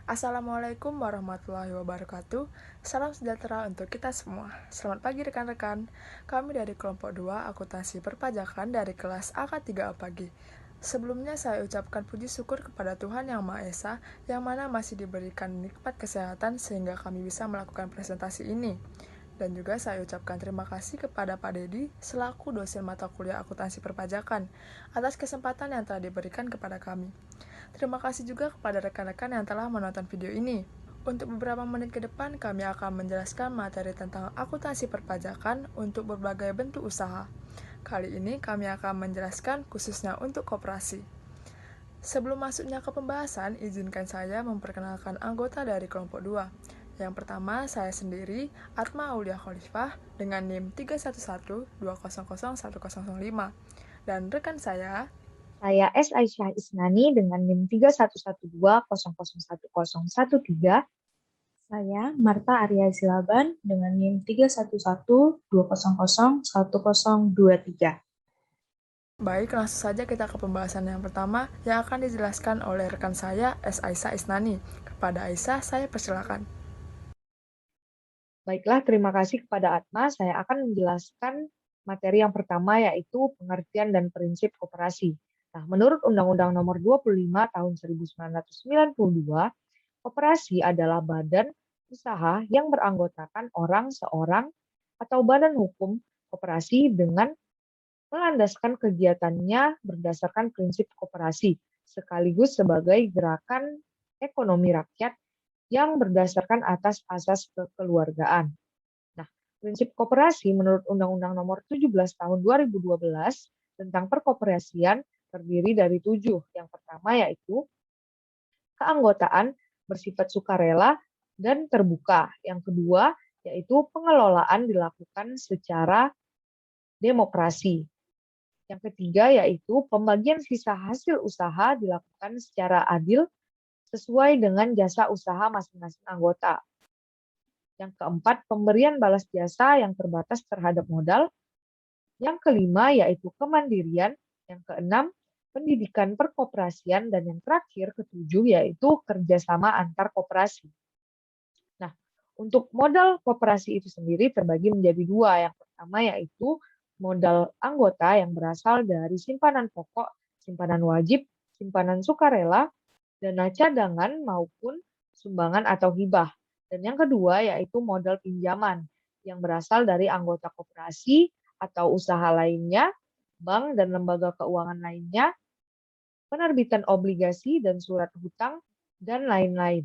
Assalamualaikum warahmatullahi wabarakatuh. Salam sejahtera untuk kita semua. Selamat pagi rekan-rekan. Kami dari kelompok 2 akuntansi perpajakan dari kelas AK3A pagi. Sebelumnya saya ucapkan puji syukur kepada Tuhan Yang Maha Esa yang mana masih diberikan nikmat kesehatan sehingga kami bisa melakukan presentasi ini. Dan juga saya ucapkan terima kasih kepada Pak Dedi selaku dosen mata kuliah akuntansi perpajakan atas kesempatan yang telah diberikan kepada kami. Terima kasih juga kepada rekan-rekan yang telah menonton video ini. Untuk beberapa menit ke depan, kami akan menjelaskan materi tentang akuntansi perpajakan untuk berbagai bentuk usaha. Kali ini kami akan menjelaskan khususnya untuk koperasi. Sebelum masuknya ke pembahasan, izinkan saya memperkenalkan anggota dari kelompok 2. Yang pertama, saya sendiri, Atma Aulia Khalifah, dengan NIM 311200105. Dan rekan saya, Saya S. Aisyah Isnani dengan NIM 31120011013. Saya Marta Arya Silaban dengan NIM 31120011023. baik, langsung saja kita ke pembahasan yang pertama yang akan dijelaskan oleh rekan saya, S. Aisyah Isnani. Kepada Aisyah, saya persilakan. Baiklah, terima kasih kepada Atma. Saya akan menjelaskan materi yang pertama yaitu pengertian dan prinsip koperasi. Nah, menurut Undang-Undang Nomor 25 Tahun 1992, koperasi adalah badan usaha yang beranggotakan orang seorang atau badan hukum koperasi dengan melandaskan kegiatannya berdasarkan prinsip koperasi, sekaligus sebagai gerakan ekonomi rakyat yang berdasarkan atas asas kekeluargaan. Nah, prinsip koperasi menurut Undang-Undang Nomor 17 Tahun 2012 tentang perkoperasian terdiri dari 7. Yang pertama yaitu keanggotaan bersifat sukarela dan terbuka. Yang kedua yaitu pengelolaan dilakukan secara demokrasi. Yang ketiga yaitu pembagian sisa hasil usaha dilakukan secara adil sesuai dengan jasa usaha masing-masing anggota. Yang keempat, pemberian balas jasa yang terbatas terhadap modal. Yang kelima yaitu kemandirian. Yang keenam, pendidikan perkoperasian. Dan yang terakhir, ketujuh, yaitu kerjasama antar koperasi. Nah, untuk modal koperasi itu sendiri terbagi menjadi dua. Yang pertama yaitu modal anggota yang berasal dari simpanan pokok, simpanan wajib, simpanan sukarela, dana cadangan maupun sumbangan atau hibah. Dan yang kedua yaitu modal pinjaman yang berasal dari anggota koperasi atau usaha lainnya, bank dan lembaga keuangan lainnya, penerbitan obligasi dan surat hutang, dan lain-lain.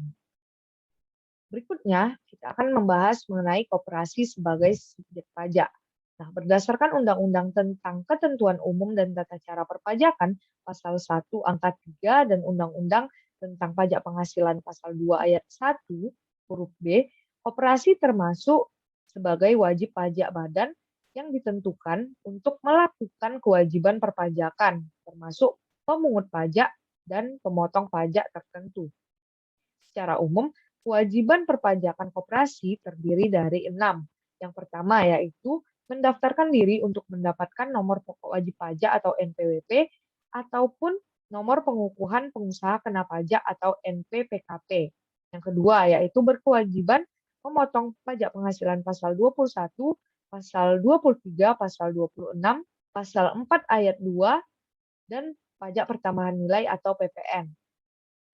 Berikutnya, kita akan membahas mengenai koperasi sebagai subjek pajak. Nah, berdasarkan Undang-Undang tentang Ketentuan Umum dan Tata Cara Perpajakan, Pasal 1 Angka 3 dan Undang-Undang tentang Pajak Penghasilan Pasal 2 Ayat 1 huruf B, koperasi termasuk sebagai wajib pajak badan yang ditentukan untuk melakukan kewajiban perpajakan, termasuk pemungut pajak dan pemotong pajak tertentu. Secara umum, kewajiban perpajakan koperasi terdiri dari 6. Yang pertama yaitu mendaftarkan diri untuk mendapatkan nomor pokok wajib pajak atau NPWP ataupun nomor pengukuhan pengusaha kena pajak atau NPPKP. Yang kedua yaitu berkewajiban memotong pajak penghasilan pasal 21, pasal 23, pasal 26, pasal 4 ayat 2 dan pajak pertambahan nilai atau PPN.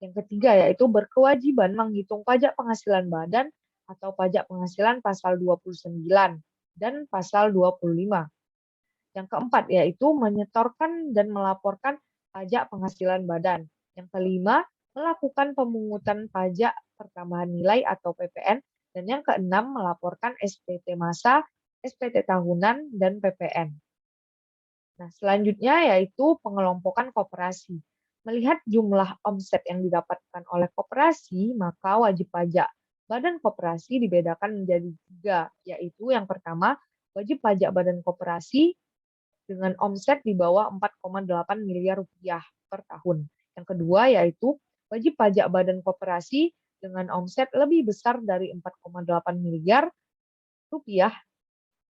Yang ketiga yaitu berkewajiban menghitung pajak penghasilan badan atau pajak penghasilan pasal 29 dan pasal 25. Yang keempat yaitu menyetorkan dan melaporkan pajak penghasilan badan. Yang kelima, melakukan pemungutan pajak pertambahan nilai atau PPN. Dan yang keenam, melaporkan SPT masa, SPT tahunan, dan PPN. Nah, selanjutnya yaitu pengelompokan koperasi. Melihat jumlah omset yang didapatkan oleh koperasi, maka wajib pajak badan koperasi dibedakan menjadi 3, yaitu yang pertama, wajib pajak badan koperasi dengan omset di bawah 4,8 miliar rupiah per tahun. Yang kedua yaitu wajib pajak badan koperasi dengan omset lebih besar dari 4,8 miliar rupiah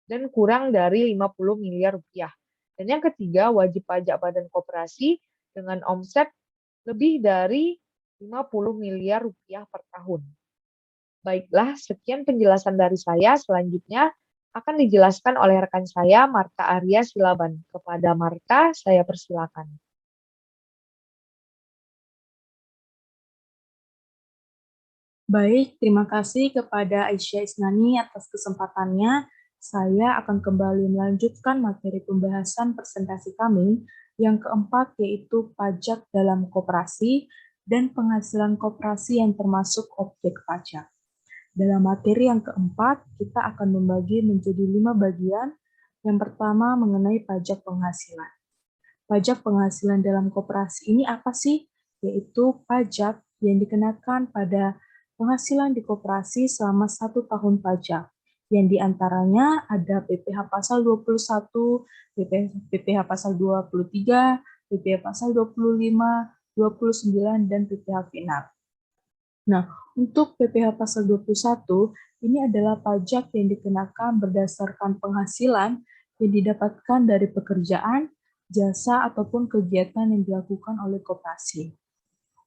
dan kurang dari 50 miliar rupiah. Dan yang ketiga, wajib pajak badan koperasi dengan omset lebih dari 50 miliar rupiah per tahun. Baiklah, sekian penjelasan dari saya. Selanjutnya akan dijelaskan oleh rekan saya, Marta Arya Silaban. Kepada Marta, saya persilakan. Baik, terima kasih kepada Aisyah Isnani atas kesempatannya. Saya akan kembali melanjutkan materi pembahasan presentasi kami yang keempat, yaitu pajak dalam koperasi dan penghasilan koperasi yang termasuk objek pajak. Dalam materi yang keempat, kita akan membagi menjadi 5 bagian. Yang pertama mengenai pajak penghasilan. Pajak penghasilan dalam koperasi ini apa sih? Yaitu pajak yang dikenakan pada penghasilan di koperasi selama 1 tahun pajak. Yang diantaranya ada PPh pasal 21, PPh pasal 23, PPh pasal 25, 29, dan PPh final. Nah, untuk PPh pasal 21, ini adalah pajak yang dikenakan berdasarkan penghasilan yang didapatkan dari pekerjaan, jasa, ataupun kegiatan yang dilakukan oleh koperasi.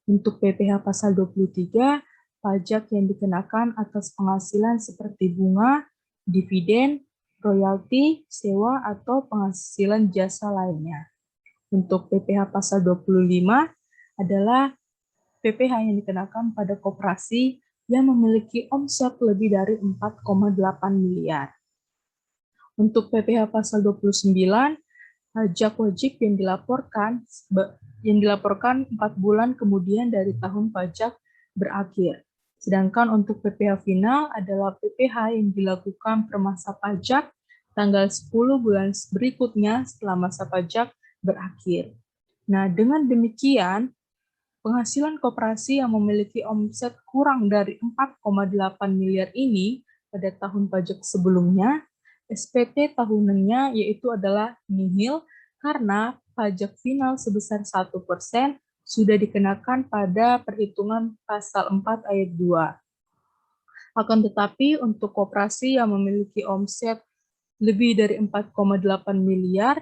Untuk PPh pasal 23, pajak yang dikenakan atas penghasilan seperti bunga, dividen, royalti, sewa, atau penghasilan jasa lainnya. Untuk PPh pasal 25 adalah PPh yang dikenakan pada koperasi yang memiliki omset lebih dari 4,8 miliar. Untuk PPh pasal 29, pajak wajib yang dilaporkan 4 bulan kemudian dari tahun pajak berakhir. Sedangkan untuk PPh final adalah PPh yang dilakukan per masa pajak tanggal 10 bulan berikutnya setelah masa pajak berakhir. Nah, dengan demikian, penghasilan koperasi yang memiliki omset kurang dari 4,8 miliar ini pada tahun pajak sebelumnya, SPT tahunannya yaitu adalah nihil karena pajak final sebesar 1% sudah dikenakan pada perhitungan pasal 4 ayat 2. Akan tetapi untuk koperasi yang memiliki omset lebih dari 4,8 miliar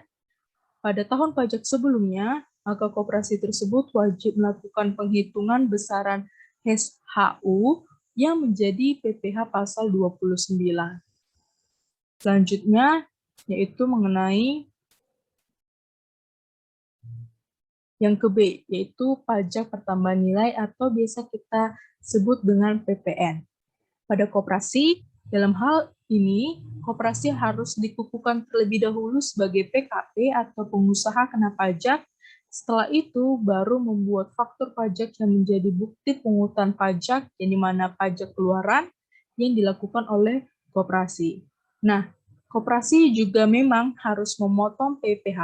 pada tahun pajak sebelumnya, maka koperasi tersebut wajib melakukan penghitungan besaran HU yang menjadi PPh pasal 29. Selanjutnya, yaitu mengenai yang ke B, yaitu pajak pertambahan nilai atau biasa kita sebut dengan PPN. Pada koperasi, dalam hal ini, koperasi harus dikukuhkan terlebih dahulu sebagai PKP atau pengusaha kena pajak. Setelah itu, baru membuat faktur pajak yang menjadi bukti pungutan pajak, yang dimana pajak keluaran yang dilakukan oleh koperasi. Nah, koperasi juga memang harus memotong PPh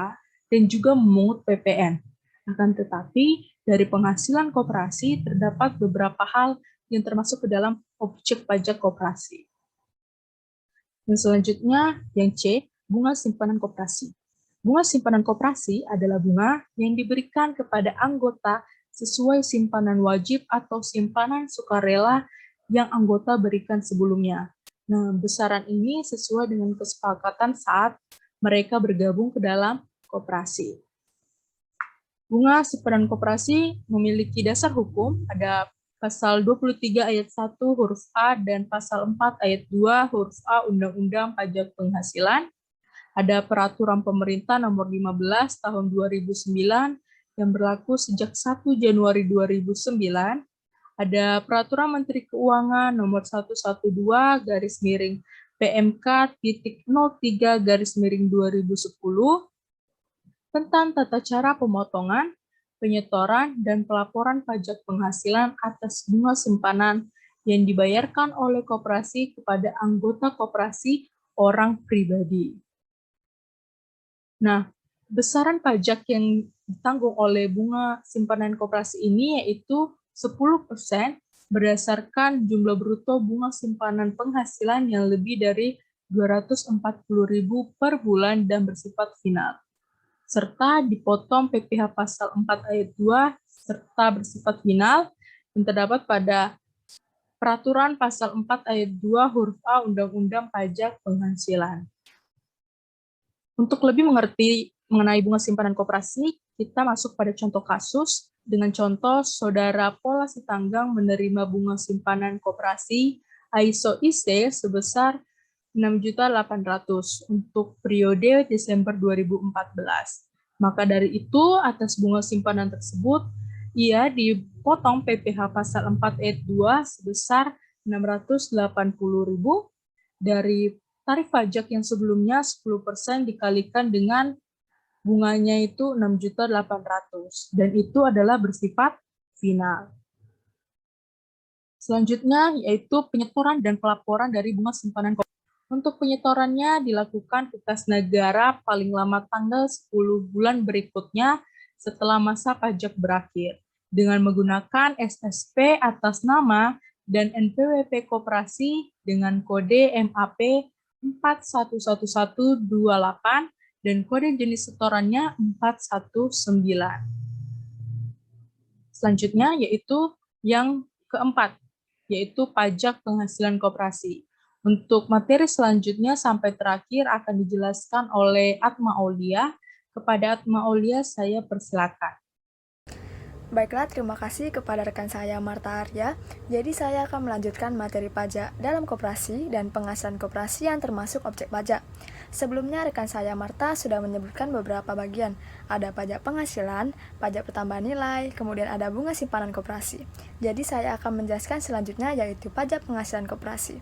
dan juga memungut PPN. Akan tetapi, dari penghasilan koperasi terdapat beberapa hal yang termasuk ke dalam objek pajak koperasi. Dan selanjutnya, yang C, bunga simpanan koperasi. Bunga simpanan koperasi adalah bunga yang diberikan kepada anggota sesuai simpanan wajib atau simpanan sukarela yang anggota berikan sebelumnya. Nah, besaran ini sesuai dengan kesepakatan saat mereka bergabung ke dalam koperasi. Bunga simpanan koperasi memiliki dasar hukum, ada Pasal 23 ayat 1 huruf A dan Pasal 4 ayat 2 huruf A Undang-Undang Pajak Penghasilan. Ada Peraturan Pemerintah Nomor 15 Tahun 2009 yang berlaku sejak 1 Januari 2009. Ada Peraturan Menteri Keuangan Nomor 112 garis miring PMK.03 garis miring 2010 tentang tata cara pemotongan, penyetoran, dan pelaporan pajak penghasilan atas bunga simpanan yang dibayarkan oleh koperasi kepada anggota koperasi orang pribadi. Nah, besaran pajak yang ditanggung oleh bunga simpanan koperasi ini yaitu 10% berdasarkan jumlah bruto bunga simpanan penghasilan yang lebih dari 240.000 per bulan dan bersifat final, serta dipotong PPh pasal 4 ayat 2 serta bersifat final yang terdapat pada Peraturan Pasal 4 ayat 2 huruf A Undang-Undang Pajak Penghasilan. Untuk lebih mengerti mengenai bunga simpanan koperasi, kita masuk pada contoh kasus dengan contoh Saudara Pola Sitanggang menerima bunga simpanan koperasi AISO IC sebesar 6.800.000 untuk periode Desember 2014. Maka dari itu, atas bunga simpanan tersebut, ia dipotong PPh pasal 4 ayat 2 sebesar 680.000 dari tarif pajak yang sebelumnya 10% dikalikan dengan bunganya itu 6.800.000 dan itu adalah bersifat final. Selanjutnya yaitu penyetoran dan pelaporan dari bunga simpanan koperasi. Untuk penyetorannya dilakukan ke kas negara paling lama tanggal 10 bulan berikutnya setelah masa pajak berakhir dengan menggunakan SSP atas nama dan NPWP koperasi dengan kode MAP 411128 dan kode jenis setorannya 419. Selanjutnya yaitu yang keempat, yaitu pajak penghasilan koperasi. Untuk materi selanjutnya sampai terakhir akan dijelaskan oleh Atma Aulia. Kepada Atma Aulia saya persilakan. Baiklah, terima kasih kepada rekan saya Marta Arya. Jadi saya akan melanjutkan materi pajak dalam koperasi dan penghasilan koperasi yang termasuk objek pajak. Sebelumnya rekan saya Marta sudah menyebutkan beberapa bagian. Ada pajak penghasilan, pajak pertambahan nilai, kemudian ada bunga simpanan koperasi. Jadi saya akan menjelaskan selanjutnya yaitu pajak penghasilan koperasi.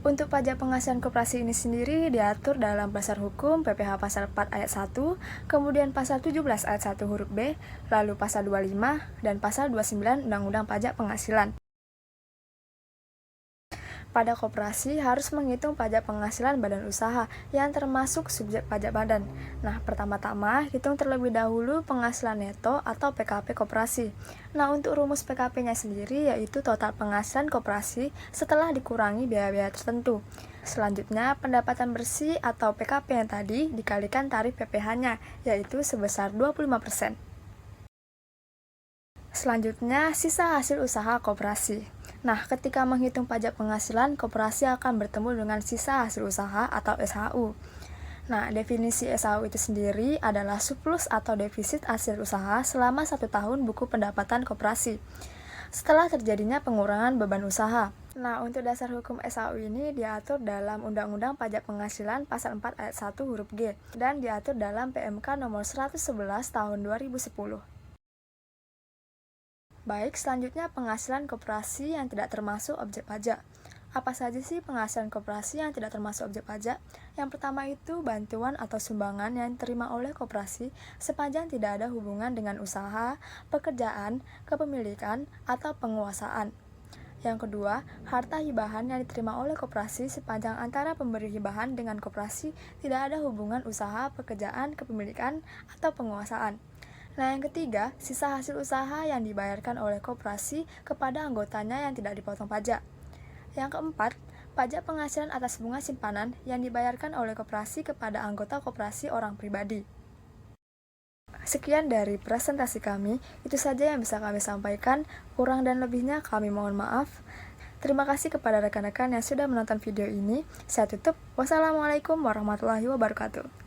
Untuk pajak penghasilan koperasi ini sendiri diatur dalam dasar hukum PPh pasal 4 ayat 1, kemudian pasal 17 ayat 1 huruf B, lalu pasal 25 dan pasal 29 Undang-Undang Pajak Penghasilan. Pada koperasi harus menghitung pajak penghasilan badan usaha yang termasuk subjek pajak badan. Nah, pertama-tama hitung terlebih dahulu penghasilan neto atau PKP koperasi. Nah, untuk rumus PKP-nya sendiri yaitu total penghasilan koperasi setelah dikurangi biaya-biaya tertentu. Selanjutnya, pendapatan bersih atau PKP yang tadi dikalikan tarif PPh-nya yaitu sebesar 25%. Selanjutnya, sisa hasil usaha koperasi. Nah, ketika menghitung pajak penghasilan, koperasi akan bertemu dengan sisa hasil usaha atau SHU. Nah, definisi SHU itu sendiri adalah surplus atau defisit hasil usaha selama 1 tahun buku pendapatan koperasi, setelah terjadinya pengurangan beban usaha. Nah, untuk dasar hukum SHU ini diatur dalam Undang-Undang Pajak Penghasilan pasal 4 ayat 1 huruf G dan diatur dalam PMK nomor 111 tahun 2010. Baik, selanjutnya penghasilan koperasi yang tidak termasuk objek pajak. Apa saja sih penghasilan koperasi yang tidak termasuk objek pajak? Yang pertama itu bantuan atau sumbangan yang diterima oleh koperasi sepanjang tidak ada hubungan dengan usaha, pekerjaan, kepemilikan, atau penguasaan. Yang kedua, harta hibahan yang diterima oleh koperasi sepanjang antara pemberi hibahan dengan koperasi tidak ada hubungan usaha, pekerjaan, kepemilikan, atau penguasaan. Nah, yang ketiga, sisa hasil usaha yang dibayarkan oleh koperasi kepada anggotanya yang tidak dipotong pajak. Yang keempat, pajak penghasilan atas bunga simpanan yang dibayarkan oleh koperasi kepada anggota koperasi orang pribadi. Sekian dari presentasi kami, itu saja yang bisa kami sampaikan. Kurang dan lebihnya kami mohon maaf. Terima kasih kepada rekan-rekan yang sudah menonton video ini. Saya tutup. Wassalamualaikum warahmatullahi wabarakatuh.